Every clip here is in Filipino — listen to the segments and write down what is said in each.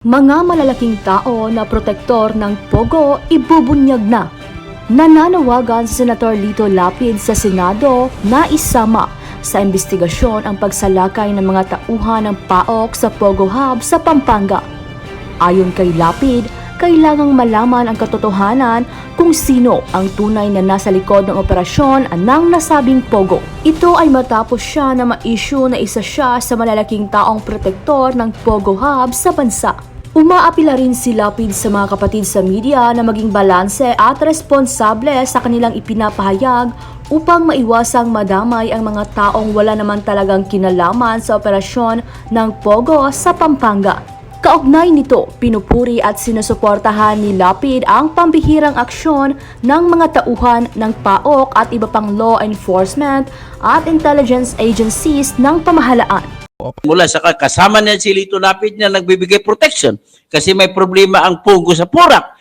Mga malalaking tao na protektor ng Pogo ibubunyag na. Nananawagan si Senator Lito Lapid sa Senado na isama sa investigasyon ang pagsalakay ng mga tauhan ng PAOK sa Pogo Hub sa Pampanga. Ayon kay Lapid, kailangang malaman ang katotohanan kung sino ang tunay na nasa likod ng operasyon ng nasabing Pogo. Ito ay matapos siya na ma-issue na isa siya sa malalaking taong protektor ng Pogo Hub sa bansa. Umaapila rin si Lapid sa mga kapatid sa media na maging balanse at responsable sa kanilang ipinapahayag upang maiwasang madamay ang mga taong wala naman talagang kinalaman sa operasyon ng Pogo sa Pampanga. Kaugnay nito, pinupuri at sinusuportahan ni Lapid ang pambihirang aksyon ng mga tauhan ng PAOK at iba pang law enforcement at intelligence agencies ng pamahalaan. Mula sa kasama niya si Lito Lapid na nagbibigay protection kasi may problema ang Pogo sa Porac.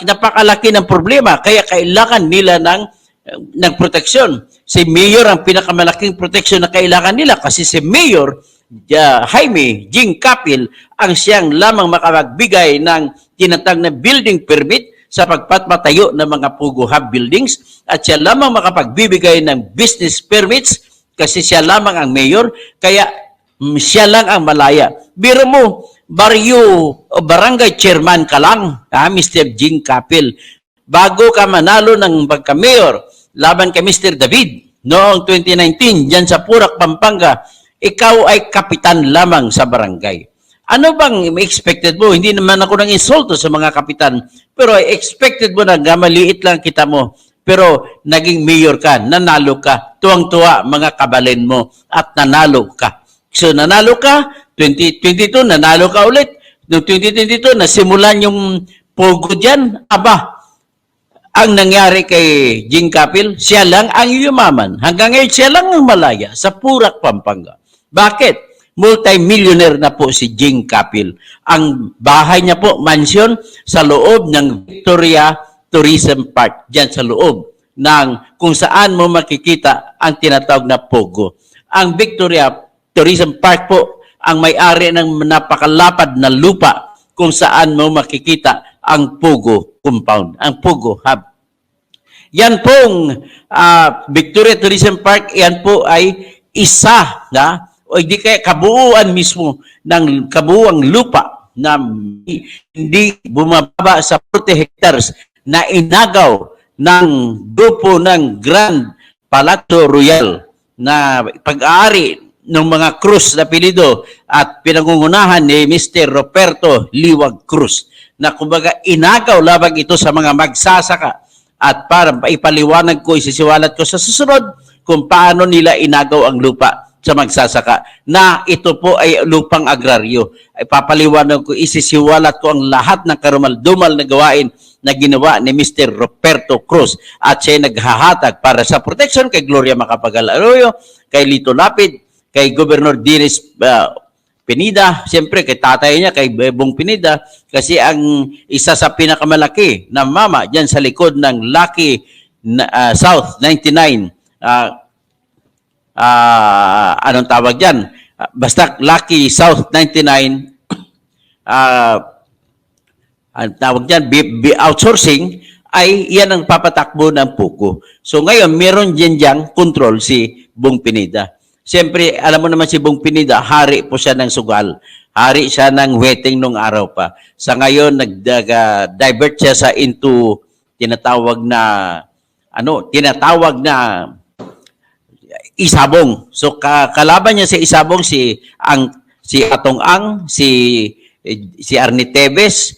Napakalaki ng problema kaya kailangan nila ng protection. Si Mayor ang pinakamalaking protection na kailangan nila kasi si Mayor Jaime Jing Capil ang siyang lamang makapagbigay ng tinatag na building permit sa pagpapatayo ng mga Pogo Hub buildings at siya lamang makapagbibigay ng business permits kasi siya lamang ang mayor kaya siya lang ang malaya. Biro mo, barangay chairman ka lang, Mr. Jing Capil. Bago ka manalo ng pagka-mayor, laban kay Mr. David, noong 2019, dyan sa Porac, Pampanga, ikaw ay kapitan lamang sa barangay. Ano bang expected mo? Hindi naman ako nang insulto sa mga kapitan, pero expected mo na maliit lang kita mo. Pero naging mayor ka, nanalo ka, tuwang-tuwa mga kabalin mo at nanalo ka. So nanalo ka, 2022 nanalo ka ulit. Noong 2022 nasimulan yung Pogo dyan. Aba, ang nangyari kay Jing Capil, siya lang ang yumaman. Hanggang ngayon siya lang ang malaya sa Porac, Pampanga. Bakit? Multi-millionaire na po si Jing Capil. Ang bahay niya po, mansion, sa loob ng Victoria Tourism Park. Diyan sa loob ng kung saan mo makikita ang tinatawag na Pogo. Ang Victoria Tourism Park po ang may-ari ng napakalapad na lupa kung saan mo makikita ang Pogo compound, ang Pogo Hub. Yan pong Victoria Tourism Park, yan po ay isa na o hindi kaya kabuuan mismo ng kabuuang lupa na hindi bumababa sa 40 hectares na inagaw ng grupo ng Grand Palazzo Royal na pag-aari ng mga Cruz na apelyido at pinangungunahan ni Mr. Roberto Liwag Cruz na kumbaga inagaw labag ito sa mga magsasaka at para ipaliwanag ko, isisiwalat ko sa susunod kung paano nila inagaw ang lupa sa magsasaka na ito po ay lupang agraryo. Ay papaliwanag ko, isisiwalat ko ang lahat ng karumal-dumal na gawain na ginawa ni Mr. Roberto Cruz at siya naghahatag para sa protection kay Gloria Macapagal Arroyo, kay Lito Lapid, kay Governor Dinis Pineda, siyempre kay tatay niya, kay Bong Pineda, kasi ang isa sa pinakamalaki na mama dyan sa likod ng Lucky South 99, anong tawag dyan? Basta Lucky South 99, ang tawag dyan, outsourcing, ay yan ang papatakbo ng Pogo. So ngayon, meron dyan control si Bong Pineda. Siyempre, alam mo naman si Bong Pineda, hari po siya ng sugal. Hari siya ng wedding nung araw pa. Sa ngayon, nag-divert siya sa into tinatawag na Isabong. So kalaban niya si Isabong si Atong Ang, si Arnie Tevez,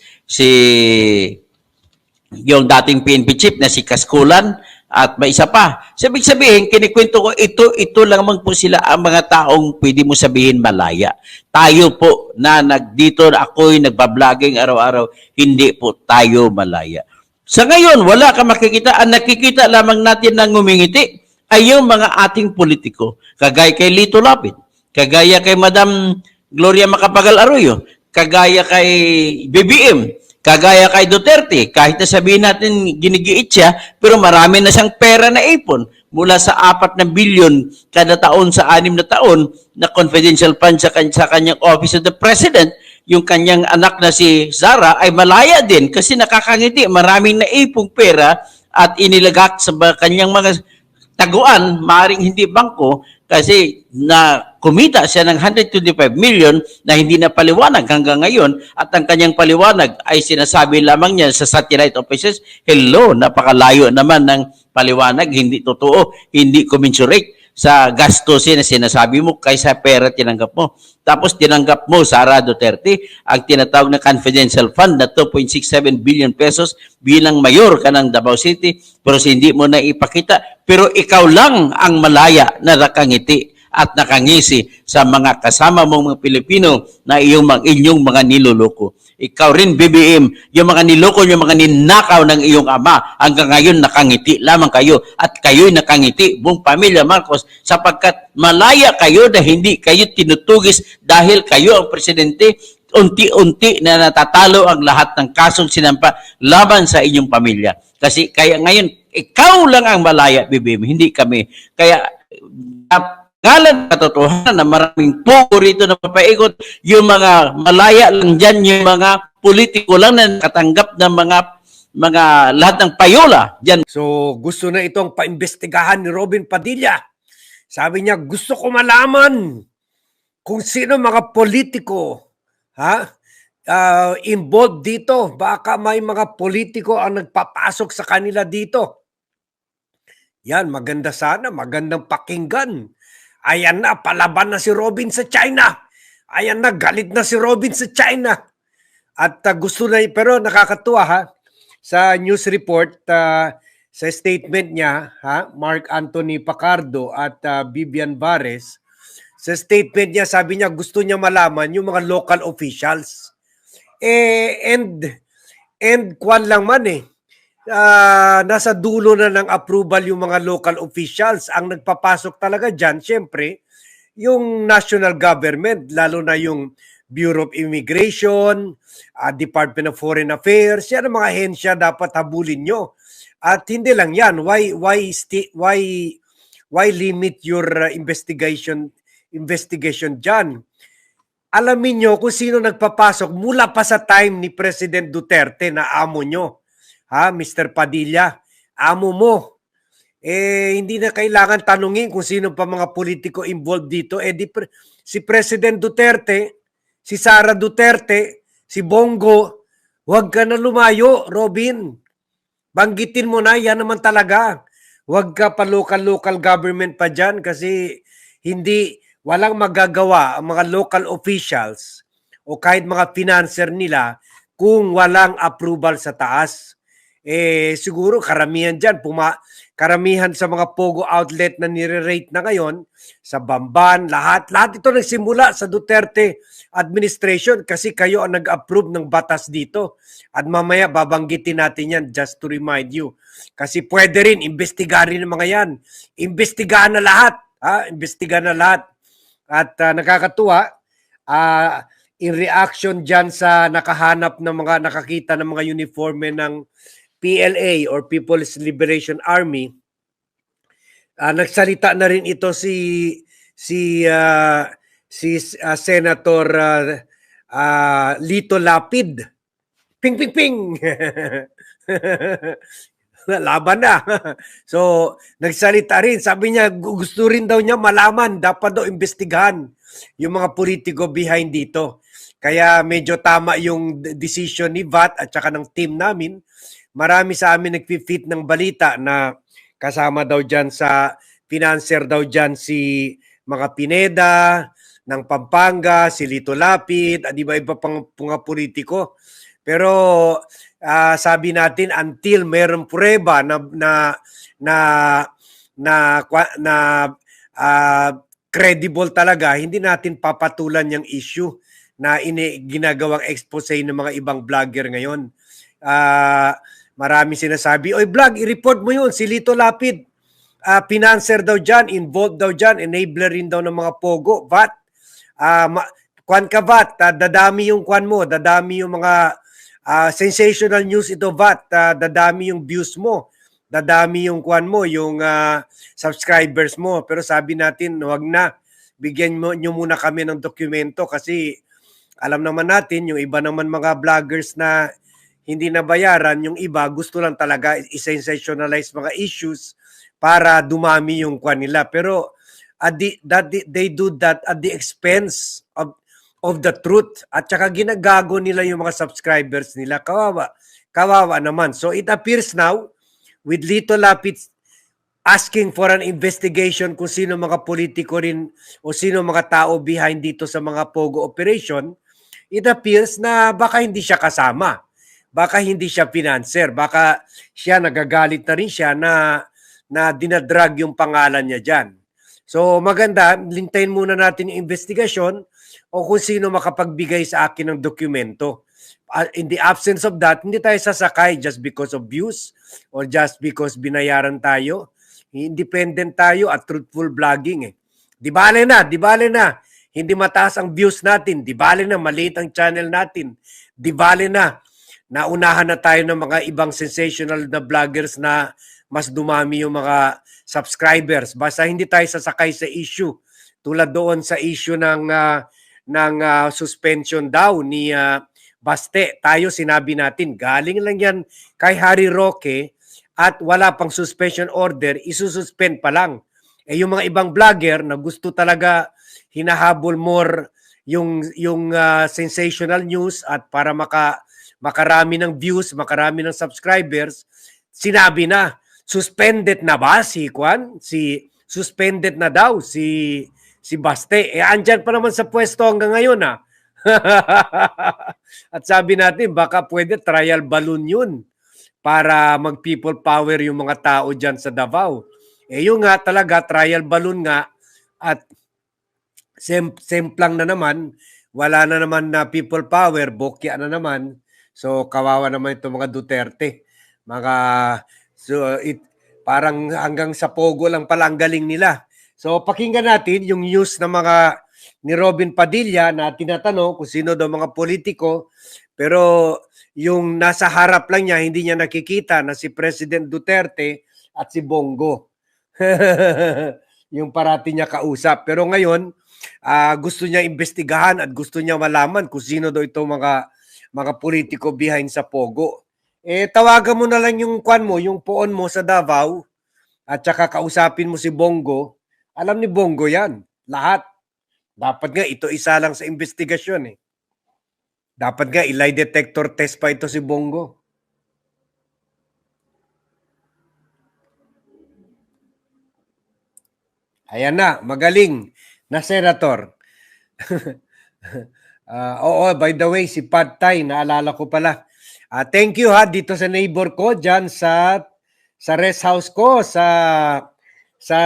yung dating PNP chief na si Kaskulan, at may isa pa. Sabihin, kinikwento ko, ito lang po sila ang mga taong pwede mo sabihin malaya. Tayo po na dito ako'y nagbabloging araw-araw, hindi po tayo malaya. Sa ngayon, wala ka makikita. Ang nakikita lamang natin na ngumingiti ay yung mga ating politiko. Kagaya kay Lito Lapid, kagaya kay Madam Gloria Macapagal Arroyo, kagaya kay BBM, kagaya kay Duterte, kahit na sabihin natin ginigiit siya, pero marami na siyang pera na ipon mula sa 4 na bilyon kada taon sa 6 na taon na confidential fund sa kanyang Office of the President yung kanyang anak na si Zara ay malaya din kasi nakakangiti, maraming naipong pera at inilagak sa kanyang mga taguan, maaring hindi bangko, kasi na kumita siya ng 125 million na hindi na paliwanag hanggang ngayon, at ang kanyang paliwanag ay sinasabi lamang niya sa satellite offices. Hello, napakalayo naman ng paliwanag, hindi totoo, hindi commensurate sa gastusin na sinasabi mo kaysa pera tinanggap mo. Tapos tinanggap mo, Sara Duterte, ang tinatawag na confidential fund na 2.67 billion pesos bilang mayor ka ng Davao City, pero hindi mo na ipakita. Pero ikaw lang ang malaya na nakangiti at nakangisi sa mga kasama mong mga Pilipino na inyong mga niloloko. Ikaw rin, BBM, yung mga niloko, yung mga ninakaw ng iyong ama, hanggang ngayon nakangiti lamang kayo, at kayo'y nakangiti, buong pamilya Marcos, sapagkat malaya kayo na hindi kayo tinutugis dahil kayo ang presidente. Unti-unti na natatalo ang lahat ng kasong sinampa laban sa inyong pamilya. Kasi kaya ngayon, ikaw lang ang malaya, BBM, hindi kami. Kaya ngalan katotohanan na maraming pogo rito na papaikot, yung mga malaya lang dyan, yung mga politiko lang na nakatanggap ng mga lahat ng payola dyan. So gusto na itong paimbestigahan ni Robin Padilla. Sabi niya, gusto ko malaman kung sino mga politiko involved dito. Baka may mga politiko ang nagpapasok sa kanila dito. Yan, maganda sana, magandang pakinggan. Ayan na, palaban na si Robin sa China. Ayan na, galit na si Robin sa China. At gusto na, pero nakakatuwa sa news report, sa statement niya, Mark Anthony Pacardo at Vivian Vares, sa statement niya, sabi niya gusto niya malaman yung mga local officials. And kwan lang man nasa dulo na ng approval yung mga local officials. Ang nagpapasok talaga dyan, syempre, yung national government, lalo na yung Bureau of Immigration, Department of Foreign Affairs, yan ang mga ahensya dapat habulin nyo. At hindi lang yan, why limit your investigation dyan? Alamin nyo kung sino nagpapasok mula pa sa time ni President Duterte na amo nyo. Mr. Padilla, amo mo. Hindi na kailangan tanungin kung sino pa mga politiko involved dito. Si President Duterte, si Sara Duterte, si Bongo, huwag ka na lumayo, Robin. Banggitin mo na, yan naman talaga. Huwag ka pa local government pa dyan kasi walang magagawa ang mga local officials o kahit mga financer nila kung walang approval sa taas. Siguro karamihan dyan, karamihan sa mga Pogo outlet na nire-rate na ngayon, sa Bamban, lahat ito nagsimula sa Duterte administration kasi kayo ang nag-approve ng batas dito. At mamaya babanggitin natin yan just to remind you. Kasi pwede rin, imbestigahan rin ng mga yan. Imbestigahan na lahat. Imbestigahan na lahat. At nakakatuwa, in reaction dyan sa nakahanap ng mga nakakita ng mga uniforme ng PLA or People's Liberation Army, nagsalita na rin ito si Senator Lito Lapid. Ping ping ping. Laban na. So, nagsalita rin. Sabi niya, gusto rin daw niya malaman, dapat daw imbestigahan yung mga politiko behind dito. Kaya medyo tama yung decision ni VAT at saka ng team namin. Marami sa amin nagpi-fit ng balita na kasama daw dyan sa financer daw dyan si mga Pineda ng Pampanga, si Lito Lapid, at iba-iba pang mga politiko. Pero sabi natin until mayroong prueba na credible talaga, hindi natin papatulan yung issue na ginagawang expose ng mga ibang vlogger ngayon. Marami sinasabi, oy vlog, i-report mo yun, si Lito Lapid, financer daw dyan, involved daw dyan, enabler rin daw ng mga Pogo, VAT. Kwan ka VAT, dadami yung kwan mo, dadami yung mga sensational news ito VAT, dadami yung views mo, dadami yung kwan mo, yung subscribers mo. Pero sabi natin, wag na, bigyan nyo muna kami ng dokumento kasi alam naman natin, yung iba naman mga vloggers na hindi nabayaran, yung iba gusto lang talaga i-sensationalize mga issues para dumami yung kwan nila. Pero they do that at the expense of the truth. At saka ginagago nila yung mga subscribers nila. Kawawa. Kawawa naman. So it appears now, with Lito Lapid asking for an investigation kung sino mga politiko rin o sino mga tao behind dito sa mga Pogo operation, it appears na baka hindi siya kasama. Baka hindi siya financer. Baka siya nagagalit na rin siya na dinadrag yung pangalan niya dyan. So maganda, lintayin muna natin yung investigasyon o kung sino makapagbigay sa akin ng dokumento. In the absence of that, hindi tayo sasakay just because of views or just because binayaran tayo. Independent tayo at truthful vlogging. Di bale na, di bale na. Hindi mataas ang views natin. Di bale na, maliit ang channel natin. Di bale na, naunahan na tayo ng mga ibang sensational na vloggers na mas dumami yung mga subscribers. Basta hindi tayo sasakay sa issue. Tulad doon sa issue ng suspension daw ni Baste. Tayo sinabi natin, galing lang yan kay Harry Roque at wala pang suspension order, isususpend pa lang. Eh yung mga ibang vlogger na gusto talaga hinahabol more yung sensational news at para makarami ng views, makarami ng subscribers, sinabi na, suspended na ba si Kwan? Suspended na daw si Baste. Eh andyan pa naman sa pwesto hanggang ngayon At sabi natin, baka pwede trial balloon yun para mag-people power yung mga tao dyan sa Davao. Eh yung nga talaga, trial balloon nga at semplang na naman, wala na naman na people power, bokya na naman. So kawawa naman itong mga Duterte. Parang hanggang sa Pogo lang pala ang galing nila. So pakinggan natin yung news ng mga ni Robin Padilla na tinatanong kung sino daw mga politiko, pero yung nasa harap lang niya, hindi niya nakikita na si President Duterte at si Bongo. Yung parati niya kausap. Pero ngayon, gusto niya imbestigahan at gusto niya malaman kung sino daw itong mga politiko behind sa Pogo. Eh, tawagan mo na lang yung kwan mo, yung poon mo sa Davao at saka kausapin mo si Bongo. Alam ni Bongo yan, lahat. Dapat nga ito isa lang sa investigasyon Dapat nga lie detector test pa ito si Bongo. Ayan na, magaling na senator. Oo, by the way, si Pad Thai, naalala ko pala. Thank you dito sa neighbor ko dyan sa rest house ko sa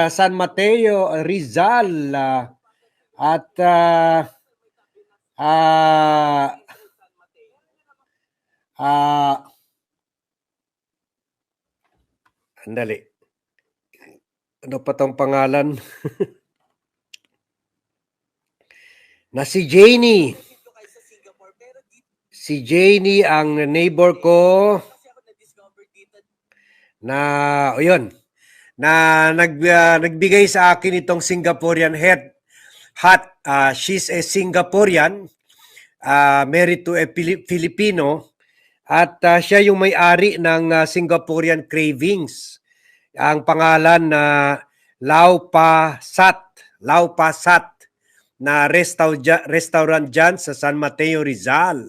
San Mateo, Rizal. Andali. Ano pa tong pangalan? Na si Janie. Si Janie ang neighbor ko na nagbigay sa akin itong Singaporean hat. She's a Singaporean, married to a Filipino, at siya yung may-ari ng Singaporean Cravings. Ang pangalan na Lau Pa Sat na restaurant dyan sa San Mateo, Rizal,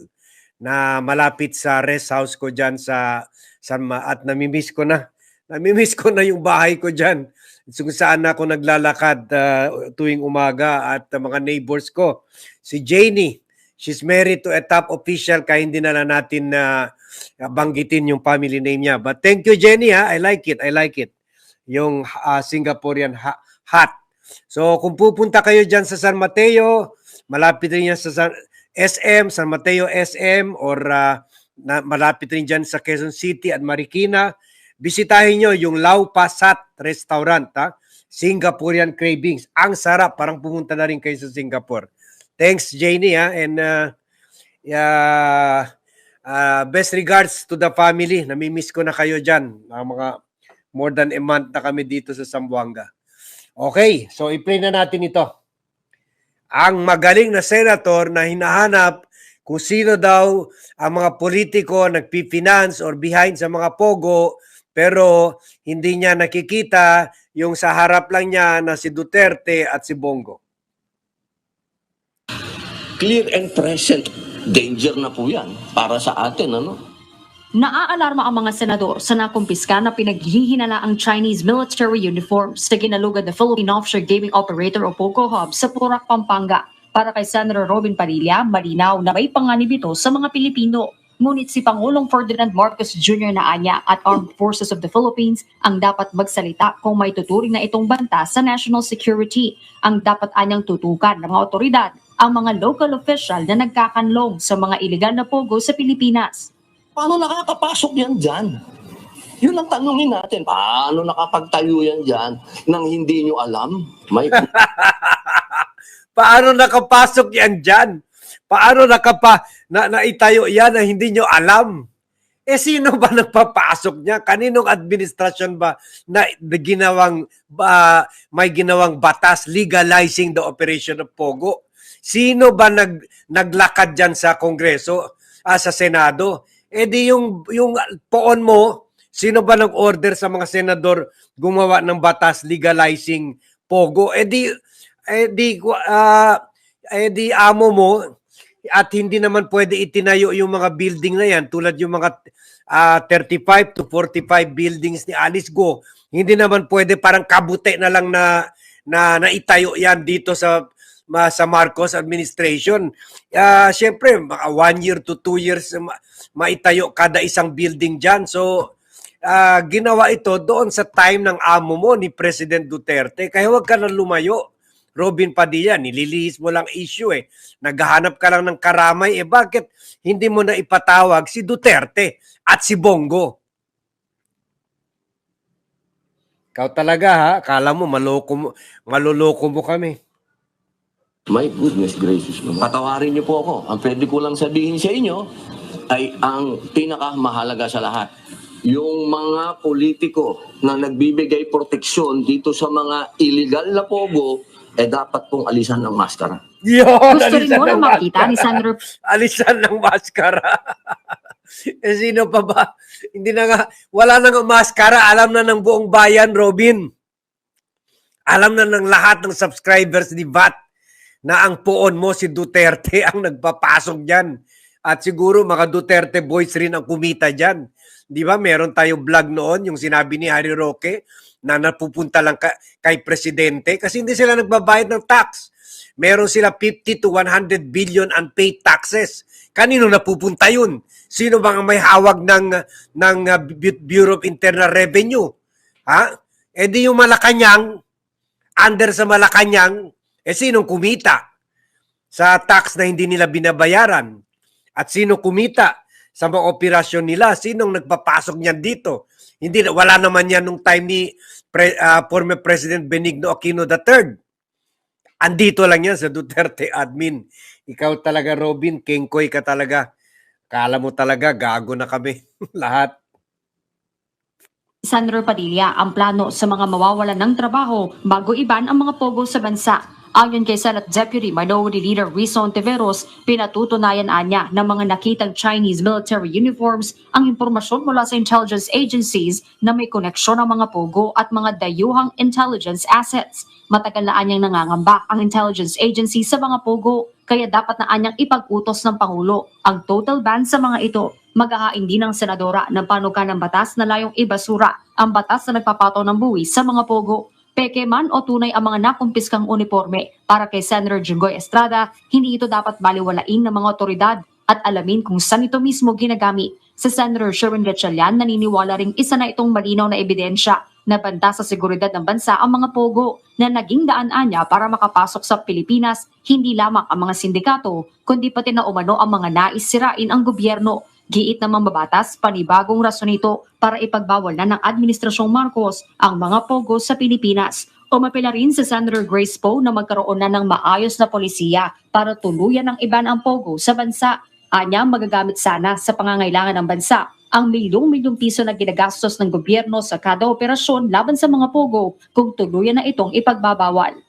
na malapit sa rest house ko dyan at namimiss ko na yung bahay ko dyan. Kung saan ako naglalakad tuwing umaga at mga neighbors ko. Si Janie, she's married to a top official kaya hindi na natin banggitin yung family name niya. But thank you, Jenny. I like it. Yung Singaporean hat. So kung pupunta kayo dyan sa San Mateo, malapit rin yan sa San Mateo SM, or malapit rin dyan sa Quezon City at Marikina, bisitahin nyo yung Lau Pa Sat Restaurant, Singaporean Cravings. Ang sarap, parang pumunta na rin kayo sa Singapore. Thanks, Janie, and best regards to the family. Namimiss ko na kayo dyan. Mga more than a month na kami dito sa Zamboanga. Okay, so i-play na natin ito. Ang magaling na senator na hinahanap kung sino daw ang mga politiko nagpi-finance or behind sa mga pogo, pero hindi niya nakikita yung sa harap lang niya na si Duterte at si Bongo. Clear and present danger na po yan para sa atin, ano? Naaalarma ang mga senador sa nakumpiska na pinaghihinala ang Chinese military uniforms na ginalugad na Philippine Offshore Gaming Operator o POGO Hub sa Porac, Pampanga. Para kay Senator Robin Padilla, malinaw na may panganib ito sa mga Pilipino. Ngunit si Pangulong Ferdinand Marcos Jr. na anya at Armed Forces of the Philippines ang dapat magsalita kung may tuturing na itong banta sa national security. Ang dapat anyang tutukan ng mga otoridad ang mga local official na nagkakanlong sa mga iligal na pogo sa Pilipinas. Paano nakakapasok yan dyan? Yun ang tanungin natin. Paano nakapagtayo yan dyan nang hindi nyo alam? May Paano nakapasok yan dyan? Paano naitayo yan na hindi nyo alam? Sino ba nagpapasok niya? Kaninong administrasyon ba na may ginawang batas legalizing the operation of Pogo? Sino ba naglakad dyan sa Kongreso, sa Senado? Di yung poon mo, sino ba nag-order sa mga senador gumawa ng batas legalizing Pogo? Di amo mo, at hindi naman pwede itinayo yung mga building na yan tulad yung mga 35 to 45 buildings ni Alice Go. Hindi naman pwede parang kabute na lang na itayo yan dito sa Marcos administration. Siyempre, mga 1 year to 2 years maitayo kada isang building dyan. So, ginawa ito doon sa time ng amo mo ni President Duterte. Kaya huwag ka na lumayo. Robin Padilla, nililihis mo lang issue eh. Naghahanap ka lang ng karamay. Bakit hindi mo na ipatawag si Duterte at si Bongo? Ikaw talaga ha, kala mo maluloko mo kami. My goodness gracious naman. Patawarin niyo po ako. Ang pwede ko lang sabihin sa inyo ay ang pinakamahalaga sa lahat. Yung mga politiko na nagbibigay proteksyon dito sa mga illegal na pogo, dapat pong alisan ng maskara. Yun, Gusto rin mo na makita ni Senator alisan ng maskara. Sino pa ba? Hindi na nga, wala nang maskara. Alam na ng buong bayan, Robin. Alam na ng lahat ng subscribers ni VAT na ang poon mo si Duterte ang nagpapasok dyan. At siguro mga Duterte boys rin ang kumita dyan. Di ba? Meron tayo vlog noon, yung sinabi ni Harry Roque, na napupunta lang kay Presidente kasi hindi sila nagbabayad ng tax. Meron sila 50 to 100 billion unpaid taxes. Kanino napupunta yun? Sino bang may hawag ng Bureau of Internal Revenue? Ha? Di yung Malacanang, under sa Malacanang, sinong kumita sa tax na hindi nila binabayaran? At sino kumita sa mga operasyon nila? Sinong nagpapasok niyan dito? Wala naman yan nung time ni former President Benigno Aquino III. Andito lang yan sa Duterte admin. Ikaw talaga, Robin, kengkoy ka talaga. Kala mo talaga, gago na kami. Lahat. Senator Padilla ang plano sa mga mawawalan ng trabaho bago iban ang mga pogo sa bansa. Ayon kay Senate Deputy Minority Leader Rizon Tiveros, pinatutunayan niya ng mga nakitang Chinese military uniforms ang impormasyon mula sa intelligence agencies na may koneksyon ang mga pogo at mga dayuhang intelligence assets. Matagal na anyang nangangamba ang intelligence agency sa mga pogo, kaya dapat na anyang ipag-utos ng Pangulo ang total ban sa mga ito. Maghahain din ng senadora ng panukalang batas na layong ibasura ang batas na nagpapato ng buwis sa mga pogo. Peke man o tunay ang mga nakumpiskang uniforme, para kay Senator Jinggoy Estrada, hindi ito dapat baliwalain ng mga otoridad at alamin kung saan ito mismo ginagamit. Sa Senator Sherwin Gatchalian, naniniwala ring isa na itong malinaw na ebidensya na banta sa seguridad ng bansa ang mga pogo na naging daan-an niya para makapasok sa Pilipinas, hindi lamang ang mga sindikato, kundi pati na umano ang mga nais sirain ang gobyerno. Giit ng mambabatas, panibagong rason ito para ipagbawal na ng Administrasyong Marcos ang mga pogo sa Pilipinas. Umapela rin sa Senator Grace Poe na magkaroon na ng maayos na polisiya para tuluyan ng iban ang pogo sa bansa. Anya, magagamit sana sa pangangailangan ng bansa ang milyong-milyong piso na ginagastos ng gobyerno sa kada operasyon laban sa mga pogo kung tuluyan na itong ipagbabawal.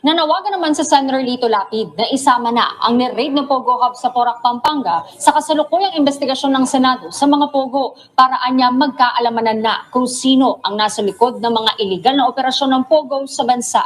Nanawagan naman sa Senator Lito Lapid na isama na ang ni-raid na Pogo Hub sa Porac, Pampanga sa kasalukuyang investigasyon ng Senado sa mga Pogo para anya magkaalamanan na kung sino ang nasa likod ng mga iligal na operasyon ng Pogo sa bansa.